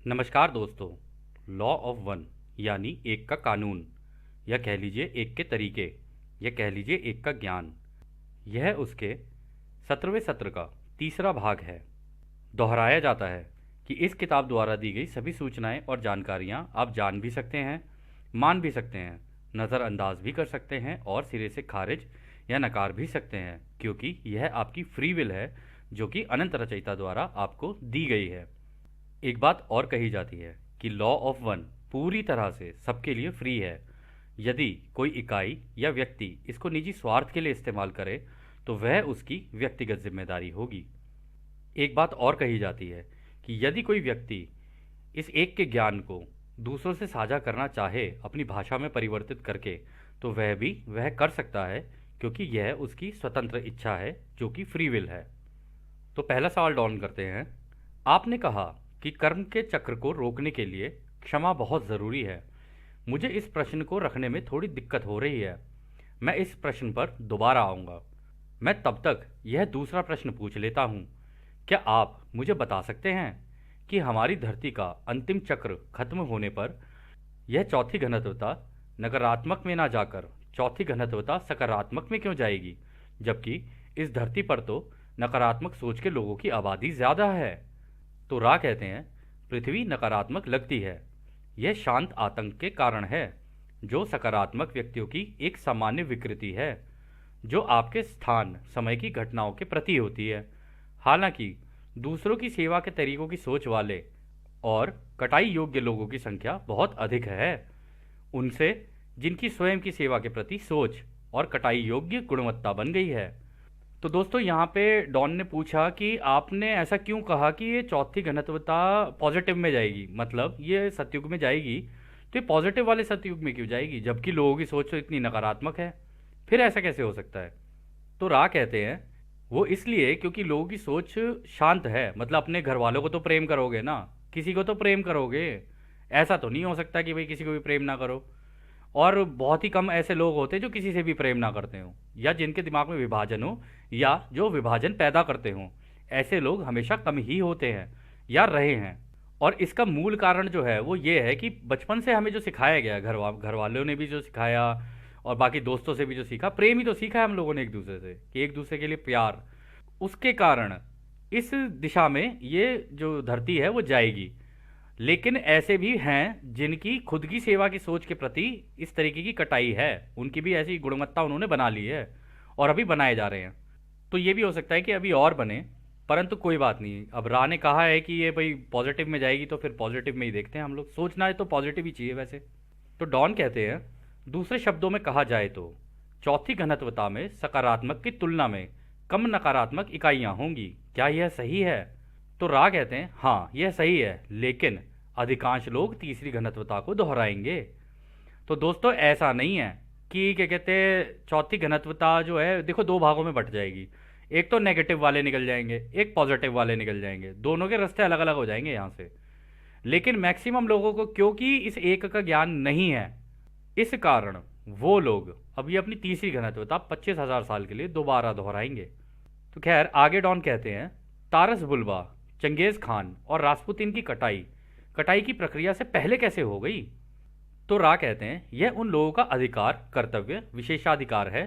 नमस्कार दोस्तों। Law of one यानी एक का कानून, या कह लीजिए एक के तरीके, या कह लीजिए एक का ज्ञान, यह उसके 17वें सत्र का तीसरा भाग है। दोहराया जाता है कि इस किताब द्वारा दी गई सभी सूचनाएं और जानकारियां आप जान भी सकते हैं, मान भी सकते हैं, नज़रअंदाज भी कर सकते हैं और सिरे से खारिज या नकार भी सकते हैं, क्योंकि यह आपकी फ्री विल है जो कि अनंत रचयिता द्वारा आपको दी गई है। एक बात और कही जाती है कि लॉ ऑफ वन पूरी तरह से सबके लिए फ्री है। यदि कोई इकाई या व्यक्ति इसको निजी स्वार्थ के लिए इस्तेमाल करे तो वह उसकी व्यक्तिगत जिम्मेदारी होगी। एक बात और कही जाती है कि यदि कोई व्यक्ति इस एक के ज्ञान को दूसरों से साझा करना चाहे अपनी भाषा में परिवर्तित करके, तो वह कर सकता है, क्योंकि यह उसकी स्वतंत्र इच्छा है जो कि फ्री विल है। तो पहला सवाल डाउन करते हैं। आपने कहा कि कर्म के चक्र को रोकने के लिए क्षमा बहुत ज़रूरी है। मुझे इस प्रश्न को रखने में थोड़ी दिक्कत हो रही है। मैं इस प्रश्न पर दोबारा आऊँगा। मैं तब तक यह दूसरा प्रश्न पूछ लेता हूँ। क्या आप मुझे बता सकते हैं कि हमारी धरती का अंतिम चक्र खत्म होने पर यह चौथी घनत्वता नकारात्मक में ना जाकर चौथी घनत्वता सकारात्मक में क्यों जाएगी, जबकि इस धरती पर तो नकारात्मक सोच के लोगों की आबादी ज़्यादा है? तो रा कहते हैं, पृथ्वी नकारात्मक लगती है। यह शांत आतंक के कारण है, जो सकारात्मक व्यक्तियों की एक सामान्य विकृति है, जो आपके स्थान समय की घटनाओं के प्रति होती है। हालांकि दूसरों की सेवा के तरीकों की सोच वाले और कटाई योग्य लोगों की संख्या बहुत अधिक है, उनसे जिनकी स्वयं की सेवा के प्रति सोच और कटाई योग्य गुणवत्ता बन गई है। तो दोस्तों, यहाँ पे डॉन ने पूछा कि आपने ऐसा क्यों कहा कि ये चौथी घनत्वता पॉजिटिव में जाएगी, मतलब ये सतयुग में जाएगी, तो ये पॉजिटिव वाले सतयुग में क्यों जाएगी जबकि लोगों की सोच तो इतनी नकारात्मक है? फिर ऐसा कैसे हो सकता है? तो रा कहते हैं, वो इसलिए क्योंकि लोगों की सोच शांत है। मतलब अपने घर वालों को तो प्रेम करोगे ना, किसी को तो प्रेम करोगे। ऐसा तो नहीं हो सकता कि भाई किसी को भी प्रेम ना करो। और बहुत ही कम ऐसे लोग होते हैं जो किसी से भी प्रेम ना करते हों, या जिनके दिमाग में विभाजन हो, या जो विभाजन पैदा करते हों। ऐसे लोग हमेशा कम ही होते हैं या रहे हैं। और इसका मूल कारण जो है वो ये है कि बचपन से हमें जो सिखाया गया, घर वालों ने भी जो सिखाया और बाकी दोस्तों से भी जो सीखा, प्रेम ही तो सीखा है हम लोगों ने एक दूसरे से, कि एक दूसरे के लिए प्यार। उसके कारण इस दिशा में ये जो धरती है वो जाएगी। लेकिन ऐसे भी हैं जिनकी खुद की सेवा की सोच के प्रति इस तरीके की कटाई है, उनकी भी ऐसी गुणवत्ता उन्होंने बना ली है और अभी बनाए जा रहे हैं। तो ये भी हो सकता है कि अभी और बने, परंतु कोई बात नहीं। अब रा ने कहा है कि ये भाई पॉजिटिव में जाएगी, तो फिर पॉजिटिव में ही देखते हैं हम लोग। सोचना है तो पॉजिटिव ही चाहिए वैसे। तो डॉन कहते हैं, दूसरे शब्दों में कहा जाए तो चौथी घनत्वता में सकारात्मक की तुलना में कम नकारात्मक इकाइयां होंगी। क्या यह सही है? तो रा कहते हैं, हाँ यह सही है, लेकिन अधिकांश लोग तीसरी घनत्वता को दोहराएंगे। तो दोस्तों, ऐसा नहीं है कि क्या कहते हैं, चौथी घनत्वता जो है देखो दो भागों में बट जाएगी। एक तो नेगेटिव वाले निकल जाएंगे, एक पॉजिटिव वाले निकल जाएंगे, दोनों के रास्ते अलग अलग हो जाएंगे यहाँ से। लेकिन मैक्सिमम लोगों को क्योंकि इस एक का ज्ञान नहीं है, इस कारण वो लोग अभी अपनी तीसरी घनत्वता 25,000 साल के लिए दोबारा दोहराएंगे। तो खैर, आगे डॉन कहते हैं, तारस बुल्बा, चंगेज खान और रासपुतीन की कटाई कटाई की प्रक्रिया से पहले कैसे हो गई? तो रा कहते हैं, यह उन लोगों का अधिकार, कर्तव्य, विशेषाधिकार है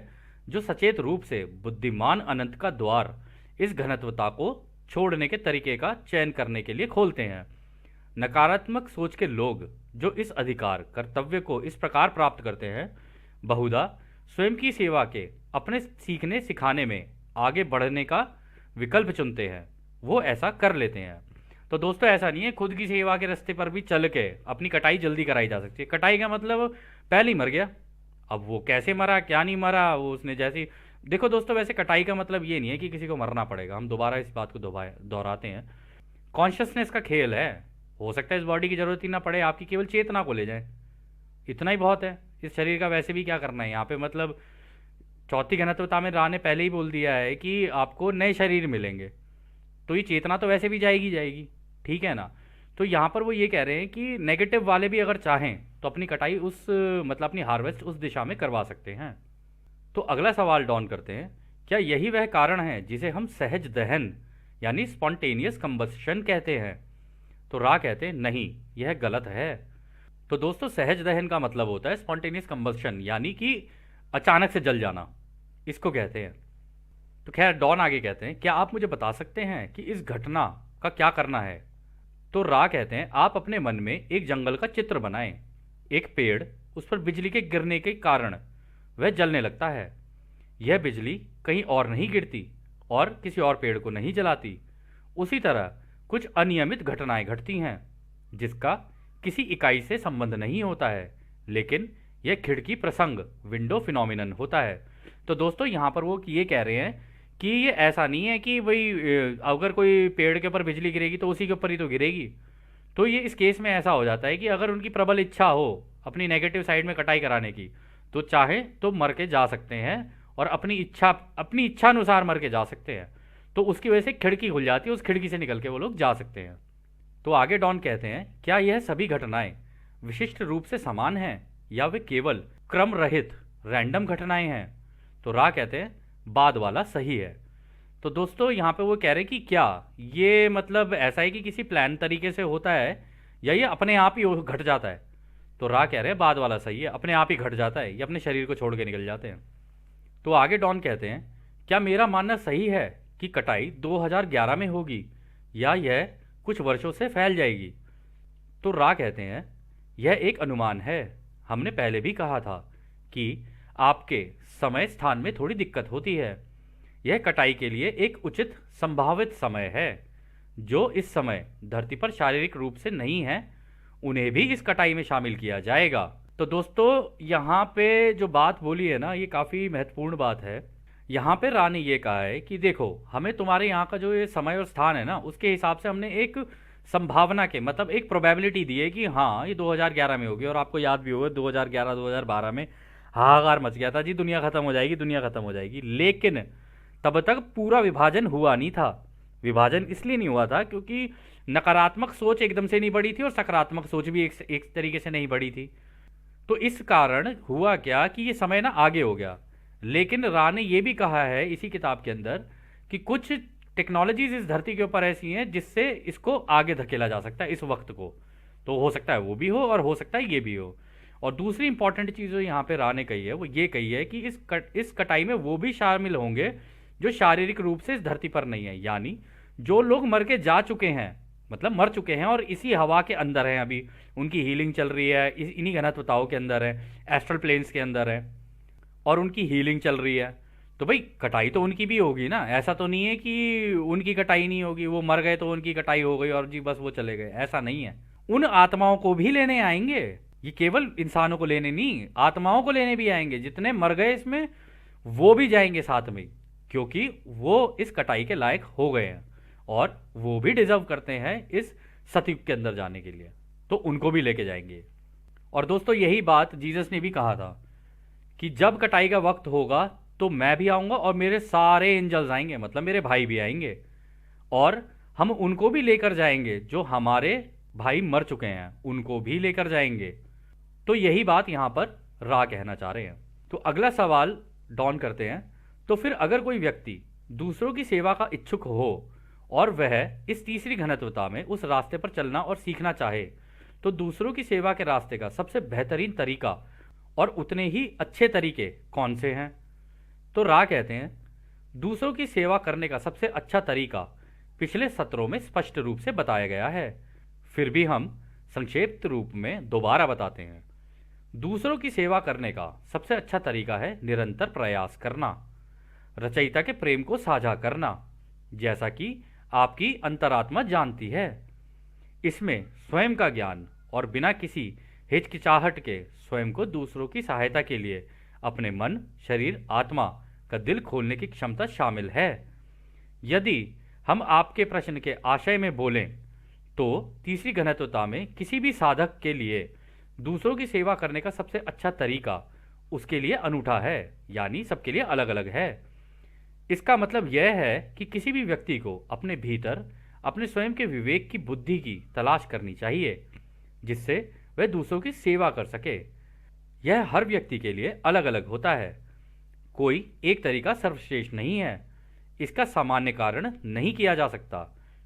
जो सचेत रूप से बुद्धिमान अनंत का द्वार इस घनत्वता को छोड़ने के तरीके का चयन करने के लिए खोलते हैं। नकारात्मक सोच के लोग जो इस अधिकार, कर्तव्य को इस प्रकार प्राप्त करते हैं, बहुधा स्वयं की सेवा के अपने सीखने सिखाने में आगे बढ़ने का विकल्प चुनते हैं। वो ऐसा कर लेते हैं। तो दोस्तों, ऐसा नहीं है, खुद की सेवा के रास्ते पर भी चल के अपनी कटाई जल्दी कराई जा सकती है। कटाई का मतलब पहले ही मर गया। अब वो कैसे मरा, क्या नहीं मरा, वो उसने जैसी, देखो दोस्तों, वैसे कटाई का मतलब ये नहीं है कि किसी को मरना पड़ेगा। हम दोबारा इस बात को दोहराते हैं, कॉन्शियसनेस का खेल है। हो सकता है इस बॉडी की जरूरत ही ना पड़े, आपकी केवल चेतना को ले जाए, इतना ही बहुत है। इस शरीर का वैसे भी क्या करना है यहाँ पे। मतलब चौथी घनत्वता में रा ने पहले ही बोल दिया है कि आपको नए शरीर मिलेंगे, तो ये चेतना तो वैसे भी जाएगी जाएगी, ठीक है ना। तो यहाँ पर वो ये कह रहे हैं कि नेगेटिव वाले भी अगर चाहें तो अपनी कटाई उस, मतलब अपनी हार्वेस्ट उस दिशा में करवा सकते हैं। तो अगला सवाल डॉन करते हैं, क्या यही वह कारण है जिसे हम सहज दहन यानी स्पॉन्टेनियस कंबस्शन कहते हैं? तो रा कहते हैं नहीं, यह गलत है। तो दोस्तों सहज दहन का मतलब होता है स्पॉन्टेनियस कंबस्शन, यानी कि अचानक से जल जाना, इसको कहते हैं। तो खैर डॉन आगे कहते हैं, क्या आप मुझे बता सकते हैं कि इस घटना का क्या करना है? तो रा कहते हैं, आप अपने मन में एक जंगल का चित्र बनाएं। एक पेड़, उस पर बिजली के गिरने के कारण वह जलने लगता है। यह बिजली कहीं और नहीं गिरती और किसी और पेड़ को नहीं जलाती। उसी तरह कुछ अनियमित घटनाएं घटती हैं जिसका किसी इकाई से संबंध नहीं होता है, लेकिन यह खिड़की प्रसंग, विंडो फिनोमिनन होता है। तो दोस्तों यहाँ पर वो ये कह रहे हैं कि ये ऐसा नहीं है कि भाई अगर कोई पेड़ के ऊपर बिजली गिरेगी तो उसी के ऊपर ही तो गिरेगी। तो ये इस केस में ऐसा हो जाता है कि अगर उनकी प्रबल इच्छा हो अपनी नेगेटिव साइड में कटाई कराने की, तो चाहे तो मर के जा सकते हैं और अपनी इच्छा अनुसार मर के जा सकते हैं। तो उसकी वजह से खिड़की खुल जाती है, उस खिड़की से निकल के वो लोग जा सकते हैं। तो आगे डॉन कहते हैं, क्या यह सभी घटनाएं विशिष्ट रूप से समान हैं या वे केवल क्रम रहित रैंडम घटनाएं हैं? तो रा कहते हैं बाद वाला सही है। तो दोस्तों यहाँ पे वो कह रहे हैं कि क्या ये मतलब ऐसा है कि किसी प्लान तरीके से होता है या ये अपने आप ही घट जाता है? तो रा कह रहे हैं बाद वाला सही है, अपने आप ही घट जाता है, ये अपने शरीर को छोड़ के निकल जाते हैं। तो आगे डॉन कहते हैं, क्या मेरा मानना सही है कि कटाई 2011 में होगी या यह कुछ वर्षों से फैल जाएगी? तो रा कहते हैं, यह एक अनुमान है। हमने पहले भी कहा था कि आपके समय स्थान में थोड़ी दिक्कत होती है। यह कटाई के लिए एक उचित संभावित समय है। जो इस समय धरती पर शारीरिक रूप से नहीं है, उन्हें भी इस कटाई में शामिल किया जाएगा। तो दोस्तों यहाँ पे जो बात बोली है ना, ये काफ़ी महत्वपूर्ण बात है। यहाँ पे रा ने ये कहा है कि देखो, हमें तुम्हारे यहाँ का जो ये समय और स्थान है ना, उसके हिसाब से हमने एक संभावना के मतलब एक प्रोबेबिलिटी दी है कि हाँ ये 2011 में होगी। और आपको याद भी होगा 2011-2012 में हाहाकार मच गया था जी, दुनिया खत्म हो जाएगी, दुनिया खत्म हो जाएगी। लेकिन तब तक पूरा विभाजन हुआ नहीं था। विभाजन इसलिए नहीं हुआ था क्योंकि नकारात्मक सोच एकदम से नहीं बढ़ी थी और सकारात्मक सोच भी एक तरीके से नहीं बढ़ी थी। तो इस कारण हुआ क्या कि ये समय ना आगे हो गया। लेकिन रा ने ये भी कहा है इसी किताब के अंदर कि कुछ टेक्नोलॉजीज इस धरती के ऊपर ऐसी हैं जिससे इसको आगे धकेला जा सकता है, इस वक्त को। तो हो सकता है वो भी हो और हो सकता है ये भी हो। और दूसरी इंपॉर्टेंट चीज़ जो यहाँ पे रा ने कही है वो ये कही है कि इस कटाई में वो भी शामिल होंगे जो शारीरिक रूप से इस धरती पर नहीं है, यानी जो लोग मर के जा चुके हैं, मतलब मर चुके हैं और इसी हवा के अंदर हैं, अभी उनकी हीलिंग चल रही है, इन्हीं घनत्वताओं के अंदर है, एस्ट्रल प्लेन्स के अंदर है और उनकी हीलिंग चल रही है। तो भाई कटाई तो उनकी भी होगी ना, ऐसा तो नहीं है कि उनकी कटाई नहीं होगी, वो मर गए तो उनकी कटाई हो गई और जी बस वो चले गए, ऐसा नहीं है। उन आत्माओं को भी लेने आएंगे, ये केवल इंसानों को लेने नहीं, आत्माओं को लेने भी आएंगे। जितने मर गए इसमें वो भी जाएंगे साथ में, क्योंकि वो इस कटाई के लायक हो गए हैं और वो भी डिजर्व करते हैं इस सतयुग के अंदर जाने के लिए, तो उनको भी लेके जाएंगे। और दोस्तों यही बात जीसस ने भी कहा था कि जब कटाई का वक्त होगा तो मैं भी आऊंगा और मेरे सारे एंजल्स आएंगे, मतलब मेरे भाई भी आएंगे और हम उनको भी लेकर जाएंगे, जो हमारे भाई मर चुके हैं उनको भी लेकर जाएंगे। तो यही बात यहां पर रा कहना चाह रहे हैं। तो अगला सवाल डॉन करते हैं, तो फिर अगर कोई व्यक्ति दूसरों की सेवा का इच्छुक हो और वह इस तीसरी घनत्वता में उस रास्ते पर चलना और सीखना चाहे, तो दूसरों की सेवा के रास्ते का सबसे बेहतरीन तरीका और उतने ही अच्छे तरीके कौन से हैं? तो रा कहते हैं, दूसरों की सेवा करने का सबसे अच्छा तरीका पिछले सत्रों में स्पष्ट रूप से बताया गया है, फिर भी हम संक्षिप्त रूप में दोबारा बताते हैं। दूसरों की सेवा करने का सबसे अच्छा तरीका है निरंतर प्रयास करना, रचयिता के प्रेम को साझा करना, जैसा कि आपकी अंतरात्मा जानती है। इसमें स्वयं का ज्ञान और बिना किसी हिचकिचाहट के स्वयं को दूसरों की सहायता के लिए अपने मन, शरीर, आत्मा का दिल खोलने की क्षमता शामिल है। यदि हम आपके प्रश्न के आशय में बोलें तो तीसरी घनत्वता में किसी भी साधक के लिए दूसरों की सेवा करने का सबसे अच्छा तरीका उसके लिए अनूठा है, यानी सबके लिए अलग अलग है। इसका मतलब यह है कि किसी भी व्यक्ति को अपने भीतर अपने स्वयं के विवेक की बुद्धि की तलाश करनी चाहिए, जिससे वह दूसरों की सेवा कर सके। यह हर व्यक्ति के लिए अलग अलग होता है, कोई एक तरीका सर्वश्रेष्ठ नहीं है। इसका सामान्य कारण नहीं किया जा सकता,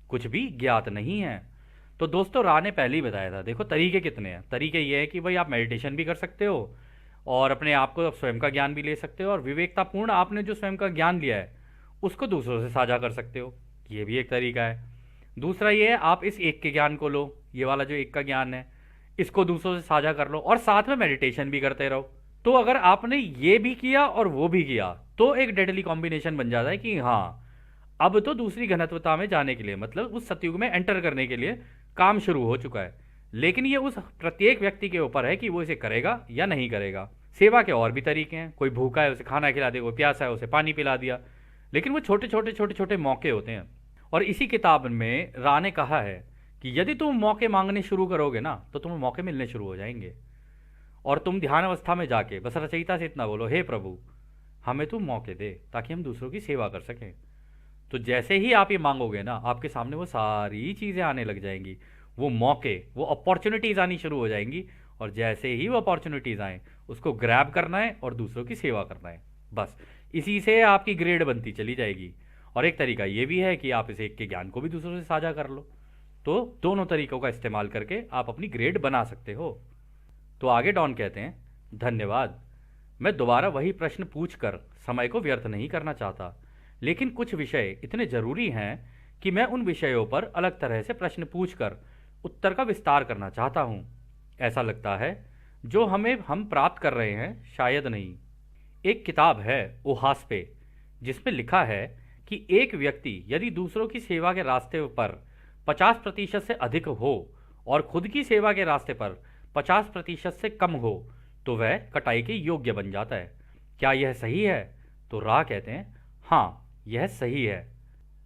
कुछ भी ज्ञात नहीं है। तो दोस्तों रा ने पहले ही बताया था, देखो तरीके कितने हैं। तरीके ये है कि भाई आप मेडिटेशन भी कर सकते हो और अपने आप को स्वयं का ज्ञान भी ले सकते हो, और विवेकतापूर्ण आपने जो स्वयं का ज्ञान लिया है उसको दूसरों से साझा कर सकते हो, ये भी एक तरीका है। दूसरा ये है आप इस एक के ज्ञान को लो, ये वाला जो एक का ज्ञान है इसको दूसरों से साझा कर लो और साथ में मेडिटेशन भी करते रहो। तो अगर आपने ये भी किया और वो भी किया तो एक डेडली कॉम्बिनेशन बन जाता है कि हाँ, अब तो दूसरी घनत्वता में जाने के लिए, मतलब उस सतयुग में एंटर करने के लिए काम शुरू हो चुका है। लेकिन ये उस प्रत्येक व्यक्ति के ऊपर है कि वो इसे करेगा या नहीं करेगा। सेवा के और भी तरीके हैं, कोई भूखा है उसे खाना खिला दिया, कोई प्यासा है उसे पानी पिला दिया, लेकिन वो छोटे छोटे मौके होते हैं। और इसी किताब में रा ने कहा है कि यदि तुम मौके मांगने शुरू करोगे ना तो तुम्हें मौके मिलने शुरू हो जाएंगे, और तुम ध्यान अवस्था में जाके बस रचयिता से इतना बोलो, हे प्रभु हमें तुम मौके दे ताकि हम दूसरों की सेवा कर सकें। तो जैसे ही आप ये मांगोगे ना आपके सामने वो सारी चीज़ें आने लग जाएंगी, वो मौके, वो अपॉर्चुनिटीज़ आनी शुरू हो जाएंगी, और जैसे ही वो अपॉर्चुनिटीज़ आएँ उसको ग्रैब करना है और दूसरों की सेवा करना है, बस इसी से आपकी ग्रेड बनती चली जाएगी। और एक तरीका ये भी है कि आप इस एक के ज्ञान को भी दूसरों से साझा कर लो, तो दोनों तरीकों का इस्तेमाल करके आप अपनी ग्रेड बना सकते हो। तो आगे डॉन कहते हैं, धन्यवाद, मैं दोबारा वही प्रश्न पूछकर समय को व्यर्थ नहीं करना चाहता, लेकिन कुछ विषय इतने जरूरी हैं कि मैं उन विषयों पर अलग तरह से प्रश्न पूछकर उत्तर का विस्तार करना चाहता हूँ। ऐसा लगता है जो हम प्राप्त कर रहे हैं शायद नहीं। एक किताब है ओहास पे जिसमें लिखा है कि एक व्यक्ति यदि दूसरों की सेवा के रास्ते पर 50% से अधिक हो और खुद की सेवा के रास्ते पर 50% से कम हो तो वह कटाई के योग्य बन जाता है। क्या यह सही है? तो रा कहते हैं हाँ, यह सही है।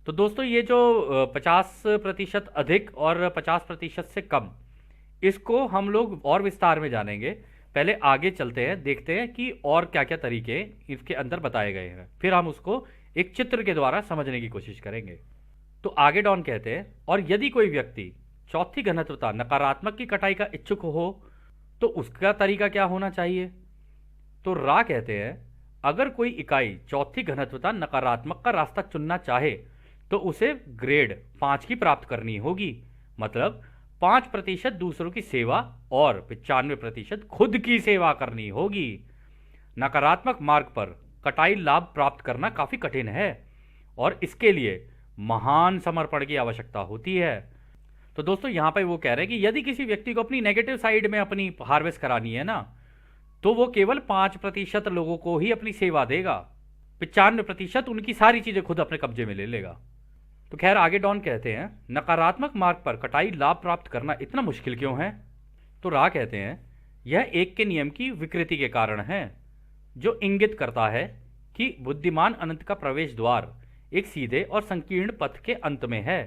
तो दोस्तों ये जो 50% अधिक और 50% से कम, इसको हम लोग और विस्तार में जानेंगे। पहले आगे चलते हैं, देखते हैं कि और क्या क्या तरीके इसके अंदर बताए गए हैं, फिर हम उसको एक चित्र के द्वारा समझने की कोशिश करेंगे। तो आगे डॉन कहते हैं, और यदि कोई व्यक्ति चौथी घनत्वता नकारात्मक की कटाई का इच्छुक हो तो उसका तरीका क्या होना चाहिए? तो रा कहते हैं, अगर कोई इकाई चौथी घनत्वता नकारात्मक का रास्ता चुनना चाहे तो उसे ग्रेड 5 की प्राप्त करनी होगी, मतलब 5% दूसरों की सेवा और 95% खुद की सेवा करनी होगी। नकारात्मक मार्ग पर कटाई लाभ प्राप्त करना काफी कठिन है और इसके लिए महान समर्पण की आवश्यकता होती है। तो दोस्तों यहां पर वो कह रहे हैं कि यदि किसी व्यक्ति को अपनी नेगेटिव साइड में अपनी हार्वेस्ट करानी है ना, तो वो केवल 5% लोगों को ही अपनी सेवा देगा, 95% उनकी सारी चीजें खुद अपने कब्जे में ले लेगा। तो खैर आगे डॉन कहते हैं, नकारात्मक मार्ग पर कटाई लाभ प्राप्त करना इतना मुश्किल क्यों है? तो रा कहते हैं, यह एक के नियम की विकृति के कारण है, जो इंगित करता है कि बुद्धिमान अनंत का प्रवेश द्वार एक सीधे और संकीर्ण पथ के अंत में है।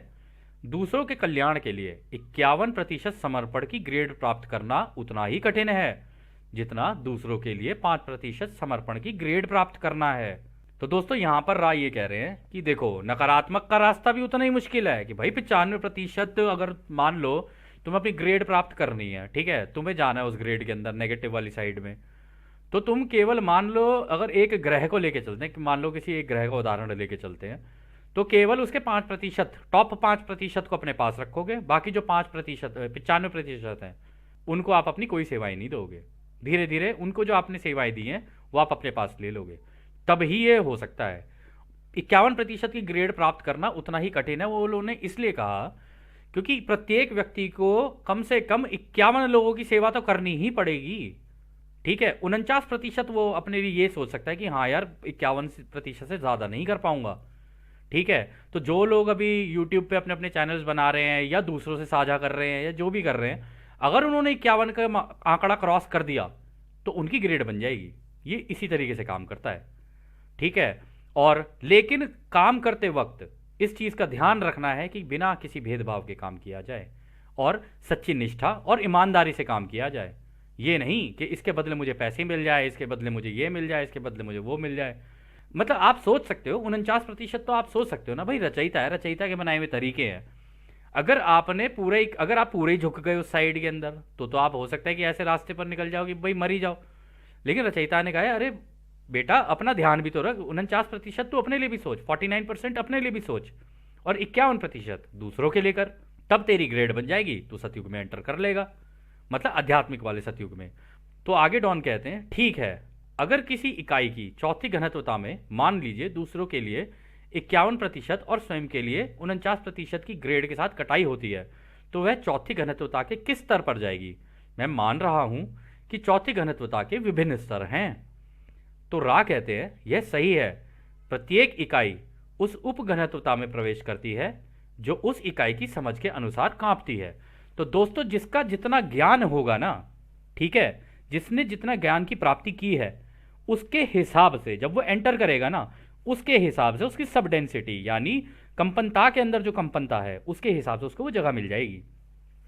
दूसरों के कल्याण के लिए 51% समर्पण की ग्रेड प्राप्त करना उतना ही कठिन है जितना दूसरों के लिए 5% समर्पण की ग्रेड प्राप्त करना है। तो दोस्तों यहां पर राय ये कह रहे हैं कि देखो नकारात्मक का रास्ता भी उतना ही मुश्किल है कि भाई 95% अगर मान लो तुम्हें अपनी ग्रेड प्राप्त करनी है, ठीक है, तुम्हें जाना है उस ग्रेड के अंदर नेगेटिव वाली साइड में, तो तुम केवल मान लो अगर एक ग्रह को लेके चलते हैं कि मान लो किसी एक ग्रह का उदाहरण लेके चलते हैं, तो केवल उसके 5% टॉप 5% को अपने पास रखोगे, बाकी जो 5% 95% है उनको आप अपनी कोई सेवाएं नहीं दोगे। धीरे धीरे उनको जो आपने सेवाएं दी हैं वो आप अपने पास ले लोगे, तब ही ये हो सकता है। 51% की ग्रेड प्राप्त करना उतना ही कठिन है, वो लोगों ने इसलिए कहा क्योंकि प्रत्येक व्यक्ति को कम से कम 51 लोगों की सेवा तो करनी ही पड़ेगी, ठीक है। 49% वो अपने लिए ये सोच सकता है कि हाँ यार 51% से ज्यादा नहीं कर पाऊंगा, ठीक है। तो जो लोग अभी YouTube पे अपने अपने चैनल्स बना रहे हैं या दूसरों से साझा कर रहे हैं या जो भी कर रहे हैं, अगर उन्होंने 51 का आंकड़ा क्रॉस कर दिया तो उनकी ग्रेड बन जाएगी। ये इसी तरीके से काम करता है, ठीक है। और लेकिन काम करते वक्त इस चीज का ध्यान रखना है कि बिना किसी भेदभाव के काम किया जाए और सच्ची निष्ठा और ईमानदारी से काम किया जाए। ये नहीं कि इसके बदले मुझे पैसे मिल जाए, इसके बदले मुझे ये मिल जाए, इसके बदले मुझे वो मिल जाए। मतलब आप सोच सकते हो 49% तो आप सोच सकते हो ना भाई, रचयिता है, रचयिता के बनाए हुए तरीके हैं। अगर आप पूरे ही झुक गए उस साइड के अंदर तो आप हो सकता है कि ऐसे रास्ते पर निकल जाओ कि भाई मरी जाओ। लेकिन रचयिता ने कहा अरे बेटा अपना ध्यान भी तो रख, 49% तो अपने लिए भी सोच, 49% अपने लिए भी सोच और 51% दूसरों के लिए कर। तब तेरी ग्रेड बन जाएगी, तो सतयुग में एंटर कर लेगा, मतलब आध्यात्मिक वाले सतयुग में। तो आगे डॉन कहते हैं, ठीक है, अगर किसी इकाई की चौथी घनत्वता में मान लीजिए दूसरों के लिए 51% और स्वयं के लिए 49% की ग्रेड के साथ कटाई होती है, तो वह चौथी घनत्वता के किस स्तर पर जाएगी? मैं मान रहा हूं कि चौथी घनत्वता के विभिन्न स्तर हैं। तो रा कहते हैं, यह सही है, प्रत्येक इकाई उस उप घनत्वता में प्रवेश करती है जो उस इकाई की समझ के अनुसार कांपती है। तो दोस्तों, जिसका जितना ज्ञान होगा ना, ठीक है, जिसने जितना ज्ञान की प्राप्ति की है, उसके हिसाब से जब वो एंटर करेगा ना, उसके हिसाब से उसकी सब डेंसिटी यानी कंपनता के अंदर जो कंपनता है उसके हिसाब से उसको वो जगह मिल जाएगी।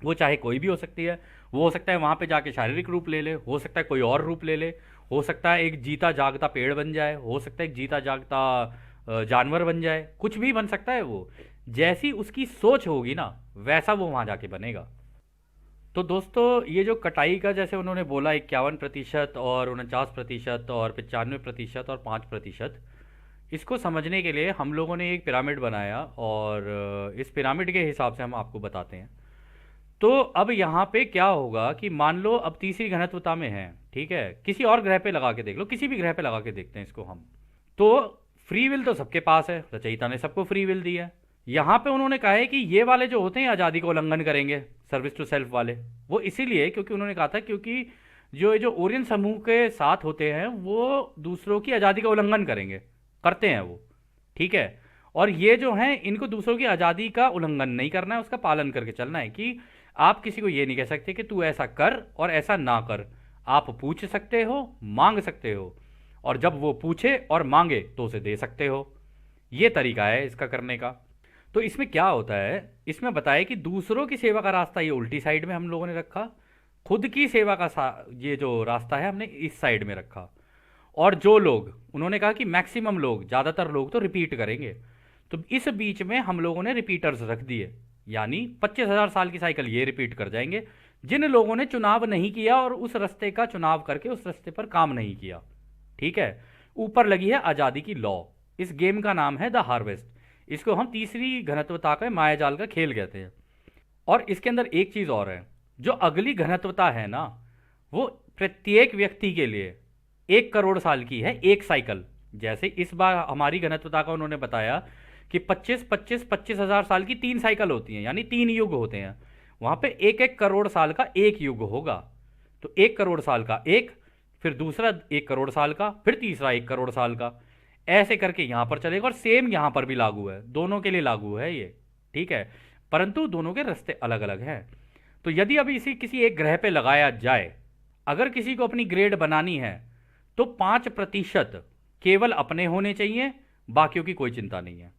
वो चाहे कोई भी हो सकती है, वो हो सकता है वहां पे जाके शारीरिक रूप ले ले, हो सकता है कोई और रूप ले ले, हो सकता है एक जीता जागता पेड़ बन जाए, हो सकता है एक जीता जागता जानवर बन जाए, कुछ भी बन सकता है। वो जैसी उसकी सोच होगी ना, वैसा वो वहां जाके बनेगा। तो दोस्तों, ये जो कटाई का जैसे उन्होंने बोला 51% और 49% और 95% और 5%, इसको समझने के लिए हम लोगों ने एक पिरामिड बनाया और इस पिरामिड के हिसाब से हम आपको बताते हैं। तो अब यहाँ पे क्या होगा कि मान लो अब तीसरी घनत्वता में है, ठीक है, किसी और ग्रह पे लगा के देख लो, किसी भी ग्रह पे लगा के देखते हैं इसको हम। तो फ्री विल तो सबके पास है, रचयिता ने सबको फ्री विल दी है। यहाँ पे उन्होंने कहा है कि ये वाले जो होते हैं आज़ादी का उल्लंघन करेंगे, सर्विस टू सेल्फ वाले, वो इसीलिए क्योंकि उन्होंने कहा था क्योंकि जो ये जो ओरियन समूह के साथ होते हैं वो दूसरों की आज़ादी का उल्लंघन करेंगे, करते हैं वो, ठीक है। और ये जो हैं इनको दूसरों की आज़ादी का उल्लंघन नहीं करना है, उसका पालन करके चलना है कि आप किसी को ये नहीं कह सकते कि तू ऐसा कर और ऐसा ना कर। आप पूछ सकते हो, मांग सकते हो, और जब वो पूछे और मांगे तो उसे दे सकते हो। ये तरीका है इसका करने का। तो इसमें क्या होता है, इसमें बताया कि दूसरों की सेवा का रास्ता ये उल्टी साइड में हम लोगों ने रखा, खुद की सेवा का ये जो रास्ता है हमने इस साइड में रखा। और जो लोग, उन्होंने कहा कि मैक्सिमम लोग, ज़्यादातर लोग तो रिपीट करेंगे, तो इस बीच में हम लोगों ने रिपीटर्स रख दिए, यानी 25,000 साल की साइकिल ये रिपीट कर जाएंगे जिन लोगों ने चुनाव नहीं किया और उस रास्ते का चुनाव करके उस रास्ते पर काम नहीं किया, ठीक है। ऊपर लगी है आज़ादी की लॉ। इस गेम का नाम है द हार्वेस्ट। इसको हम तीसरी घनत्वता का मायाजाल का खेल कहते हैं। और इसके अंदर एक चीज़ और है, जो अगली घनत्वता है ना, वो प्रत्येक व्यक्ति के लिए 1 करोड़ साल की है, एक साइकिल। जैसे इस बार हमारी घनत्वता का उन्होंने बताया कि 25,000 साल की 3 साइकिल होती हैं, यानी 3 युग होते हैं। वहां पे 1-1 करोड़ साल का एक युग होगा। तो 1 करोड़ साल का एक, फिर दूसरा 1 करोड़ साल का, फिर तीसरा 1 करोड़ साल का, ऐसे करके यहां पर चलेगा। और सेम यहां पर भी लागू है, दोनों के लिए लागू है ये, ठीक है, परंतु दोनों के रास्ते अलग अलग हैं। तो यदि अभी इसी किसी एक ग्रह पे लगाया जाए, अगर किसी को अपनी ग्रेड बनानी है तो 5% केवल अपने होने चाहिए, बाकियों की कोई चिंता नहीं है।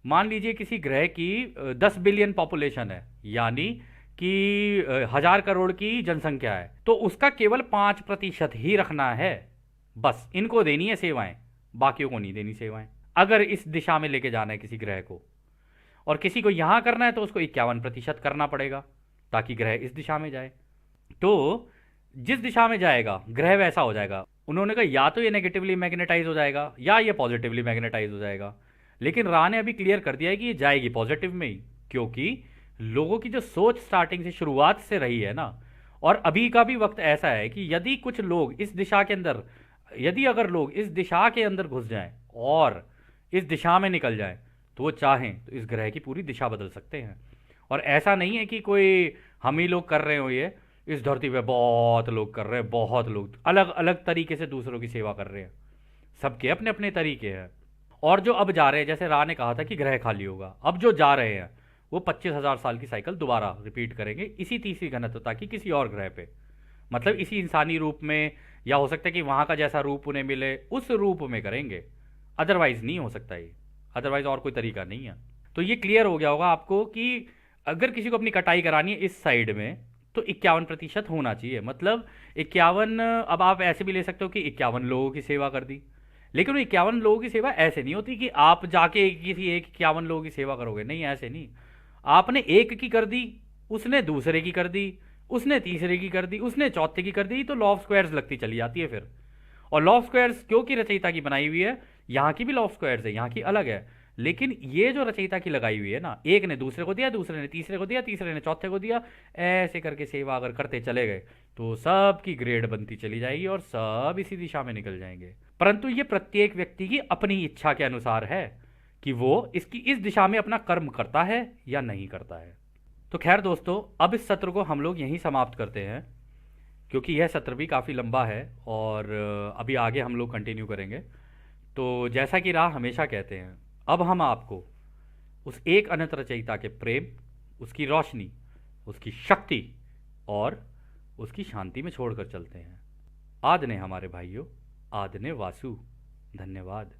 मान लीजिए किसी ग्रह की 10 बिलियन पॉपुलेशन है, यानी कि 1,000 करोड़ की जनसंख्या है, तो उसका केवल 5% ही रखना है, बस इनको देनी है सेवाएं, बाकियों को नहीं देनी सेवाएं। अगर इस दिशा में लेके जाना है किसी ग्रह को, और किसी को यहां करना है तो उसको 51% करना पड़ेगा ताकि ग्रह इस दिशा में जाए। तो जिस दिशा में जाएगा ग्रह वैसा हो जाएगा। उन्होंने कहा या तो ये नेगेटिवली मैग्नेटाइज हो जाएगा या ये पॉजिटिवली मैग्नेटाइज हो जाएगा, लेकिन रा ने अभी क्लियर कर दिया है कि ये जाएगी पॉजिटिव में ही, क्योंकि लोगों की जो सोच स्टार्टिंग से, शुरुआत से रही है ना, और अभी का भी वक्त ऐसा है कि यदि कुछ लोग इस दिशा के अंदर, यदि अगर लोग इस दिशा के अंदर घुस जाएं और इस दिशा में निकल जाएं, तो वो चाहें तो इस ग्रह की पूरी दिशा बदल सकते हैं। और ऐसा नहीं है कि कोई हम ही लोग कर रहे हो, ये इस धरती पे बहुत लोग कर रहे हैं, बहुत लोग अलग अलग तरीके से दूसरों की सेवा कर रहे हैं, सबके अपने अपने तरीके हैं। और जो अब जा रहे हैं, जैसे रा ने कहा था कि ग्रह खाली होगा, अब जो जा रहे हैं वो 25,000 साल की साइकिल दोबारा रिपीट करेंगे इसी तीसरी घनत्वता की किसी और ग्रह पे, मतलब इसी इंसानी रूप में, या हो सकता है कि वहां का जैसा रूप उन्हें मिले उस रूप में करेंगे, अदरवाइज नहीं हो सकता ये, अदरवाइज और कोई तरीका नहीं है। तो ये क्लियर हो गया होगा आपको कि अगर किसी को अपनी कटाई करानी है इस साइड में तो 51% होना चाहिए, मतलब 51। अब आप ऐसे भी ले सकते हो कि 51 लोगों की सेवा कर दी, लेकिन वो 51 लोगों की सेवा ऐसे नहीं होती कि आप जाके किसी एक 51 लोगों की सेवा करोगे, नहीं, ऐसे नहीं। आपने एक की कर दी, उसने दूसरे की कर दी, उसने तीसरे की कर दी, उसने चौथे की कर दी, तो लॉ ऑफ स्क्वायर्स लगती चली जाती है फिर। और लॉ ऑफ स्क्वायर्स क्योंकि रचयिता की बनाई हुई है, यहाँ की भी लॉ ऑफ स्क्वायर्स है, यहाँ की अलग है, लेकिन ये जो रचयिता की लगाई हुई है ना, एक ने दूसरे को दिया, दूसरे ने तीसरे को दिया, तीसरे ने चौथे को दिया, ऐसे करके सेवा अगर करते चले गए तो सबकी ग्रेड बनती चली जाएगी और सब इसी दिशा में निकल जाएंगे। परंतु ये प्रत्येक व्यक्ति की अपनी इच्छा के अनुसार है कि वो इसकी इस दिशा में अपना कर्म करता है या नहीं करता है। तो खैर दोस्तों, अब इस सत्र को हम लोग यहीं समाप्त करते हैं, क्योंकि यह सत्र भी काफ़ी लंबा है और अभी आगे हम लोग कंटिन्यू करेंगे। तो जैसा कि राह हमेशा कहते हैं, अब हम आपको उस एक अनंत रचयिता के प्रेम, उसकी रोशनी, उसकी शक्ति और उसकी शांति में छोड़कर चलते हैं। आद ने हमारे भाइयों, आद ने वासु। धन्यवाद।